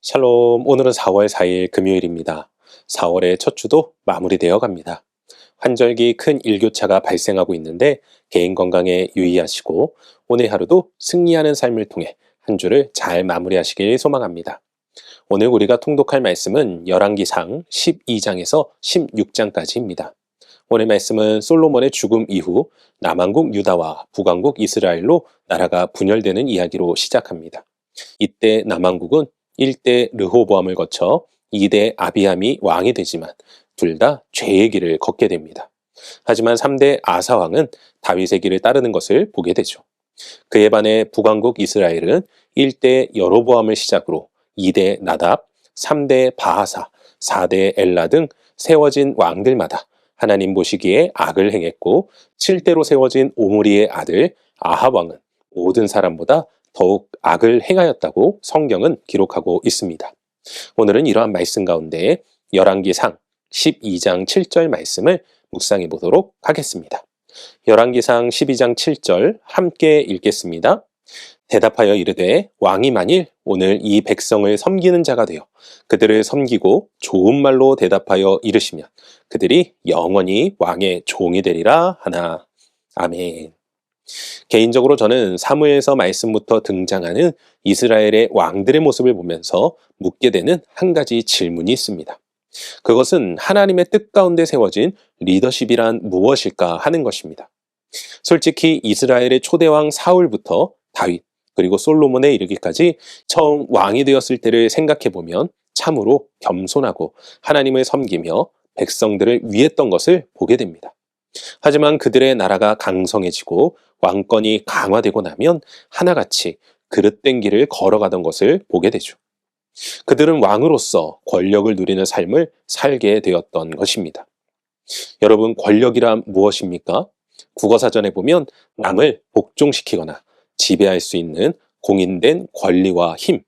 샬롬, 오늘은 4월 4일 금요일입니다. 4월의 첫 주도 마무리되어 갑니다. 환절기 큰 일교차가 발생하고 있는데 개인 건강에 유의하시고 오늘 하루도 승리하는 삶을 통해 한 주를 잘 마무리하시길 소망합니다. 오늘 우리가 통독할 말씀은 열왕기상 12장에서 16장까지입니다. 오늘 말씀은 솔로몬의 죽음 이후 남왕국 유다와 북왕국 이스라엘로 나라가 분열되는 이야기로 시작합니다. 이때 남왕국은 1대 르호보암을 거쳐 2대 아비암이 왕이 되지만 둘 다 죄의 길을 걷게 됩니다. 하지만 3대 아사왕은 다윗의 길을 따르는 것을 보게 되죠. 그에 반해 북왕국 이스라엘은 1대 여로보암을 시작으로 2대 나답, 3대 바하사, 4대 엘라 등 세워진 왕들마다 하나님 보시기에 악을 행했고 7대로 세워진 오므리의 아들 아합 왕은 모든 사람보다 더욱 악을 행하였다고 성경은 기록하고 있습니다. 오늘은 이러한 말씀 가운데 열왕기상 12장 7절 말씀을 묵상해 보도록 하겠습니다. 열왕기상 12장 7절 함께 읽겠습니다. 대답하여 이르되 왕이 만일 오늘 이 백성을 섬기는 자가 되어 그들을 섬기고 좋은 말로 대답하여 이르시면 그들이 영원히 왕의 종이 되리라 하나. 아멘. 개인적으로 저는 사무엘서 말씀부터 등장하는 이스라엘의 왕들의 모습을 보면서 묻게 되는 한 가지 질문이 있습니다. 그것은 하나님의 뜻 가운데 세워진 리더십이란 무엇일까 하는 것입니다. 솔직히 이스라엘의 초대왕 사울부터 다윗 그리고 솔로몬에 이르기까지 처음 왕이 되었을 때를 생각해 보면 참으로 겸손하고 하나님을 섬기며 백성들을 위했던 것을 보게 됩니다. 하지만 그들의 나라가 강성해지고 왕권이 강화되고 나면 하나같이 그릇된 길을 걸어가던 것을 보게 되죠. 그들은 왕으로서 권력을 누리는 삶을 살게 되었던 것입니다. 여러분, 권력이란 무엇입니까? 국어사전에 보면 남을 복종시키거나 지배할 수 있는 공인된 권리와 힘,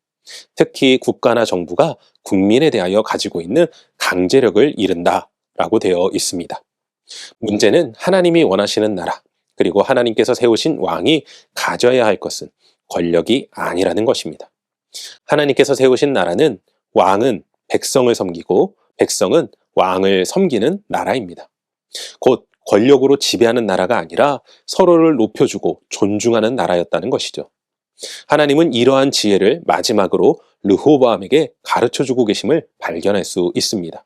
특히 국가나 정부가 국민에 대하여 가지고 있는 강제력을 이른다라고 되어 있습니다. 문제는 하나님이 원하시는 나라, 그리고 하나님께서 세우신 왕이 가져야 할 것은 권력이 아니라는 것입니다. 하나님께서 세우신 나라는 왕은 백성을 섬기고 백성은 왕을 섬기는 나라입니다. 곧 권력으로 지배하는 나라가 아니라 서로를 높여주고 존중하는 나라였다는 것이죠. 하나님은 이러한 지혜를 마지막으로 르호보암에게 가르쳐주고 계심을 발견할 수 있습니다.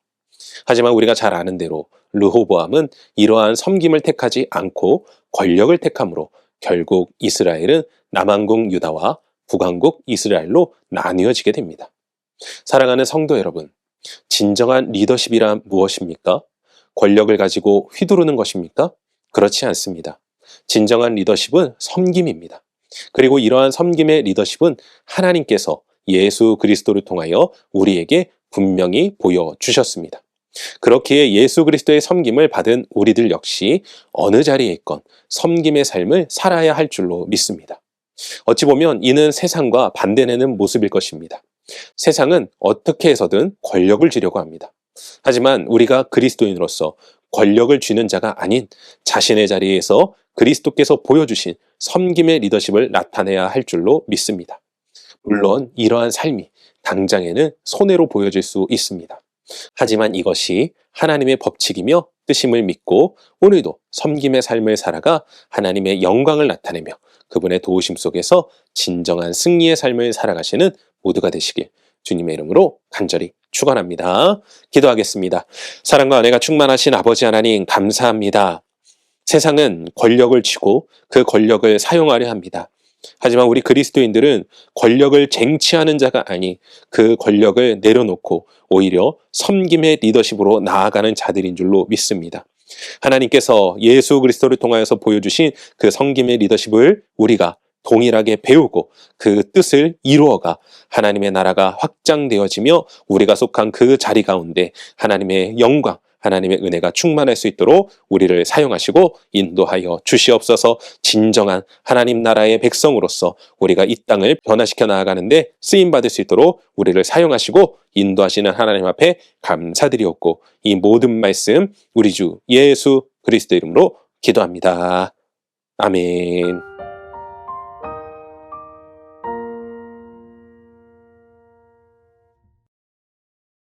하지만 우리가 잘 아는 대로 르호보암은 이러한 섬김을 택하지 않고 권력을 택함으로 결국 이스라엘은 남왕국 유다와 북왕국 이스라엘로 나뉘어지게 됩니다. 사랑하는 성도 여러분, 진정한 리더십이란 무엇입니까? 권력을 가지고 휘두르는 것입니까? 그렇지 않습니다. 진정한 리더십은 섬김입니다. 그리고 이러한 섬김의 리더십은 하나님께서 예수 그리스도를 통하여 우리에게 분명히 보여주셨습니다. 그렇기에 예수 그리스도의 섬김을 받은 우리들 역시 어느 자리에 있건 섬김의 삶을 살아야 할 줄로 믿습니다. 어찌 보면 이는 세상과 반대되는 모습일 것입니다. 세상은 어떻게 해서든 권력을 쥐려고 합니다. 하지만 우리가 그리스도인으로서 권력을 쥐는 자가 아닌 자신의 자리에서 그리스도께서 보여주신 섬김의 리더십을 나타내야 할 줄로 믿습니다. 물론 이러한 삶이 당장에는 손해로 보여질 수 있습니다. 하지만 이것이 하나님의 법칙이며 뜻임을 믿고 오늘도 섬김의 삶을 살아가 하나님의 영광을 나타내며 그분의 도우심 속에서 진정한 승리의 삶을 살아가시는 모두가 되시길 주님의 이름으로 간절히 축원합니다. 기도하겠습니다. 사랑과 은혜가 충만하신 아버지 하나님 감사합니다. 세상은 권력을 쥐고 그 권력을 사용하려 합니다. 하지만 우리 그리스도인들은 권력을 쟁취하는 자가 아니 그 권력을 내려놓고 오히려 섬김의 리더십으로 나아가는 자들인 줄로 믿습니다. 하나님께서 예수 그리스도를 통하여서 보여주신 그 섬김의 리더십을 우리가 동일하게 배우고 그 뜻을 이루어가 하나님의 나라가 확장되어지며 우리가 속한 그 자리 가운데 하나님의 영광, 하나님의 은혜가 충만할 수 있도록 우리를 사용하시고 인도하여 주시옵소서. 진정한 하나님 나라의 백성으로서 우리가 이 땅을 변화시켜 나아가는데 쓰임받을 수 있도록 우리를 사용하시고 인도하시는 하나님 앞에 감사드리옵고 이 모든 말씀 우리 주 예수 그리스도 이름으로 기도합니다. 아멘.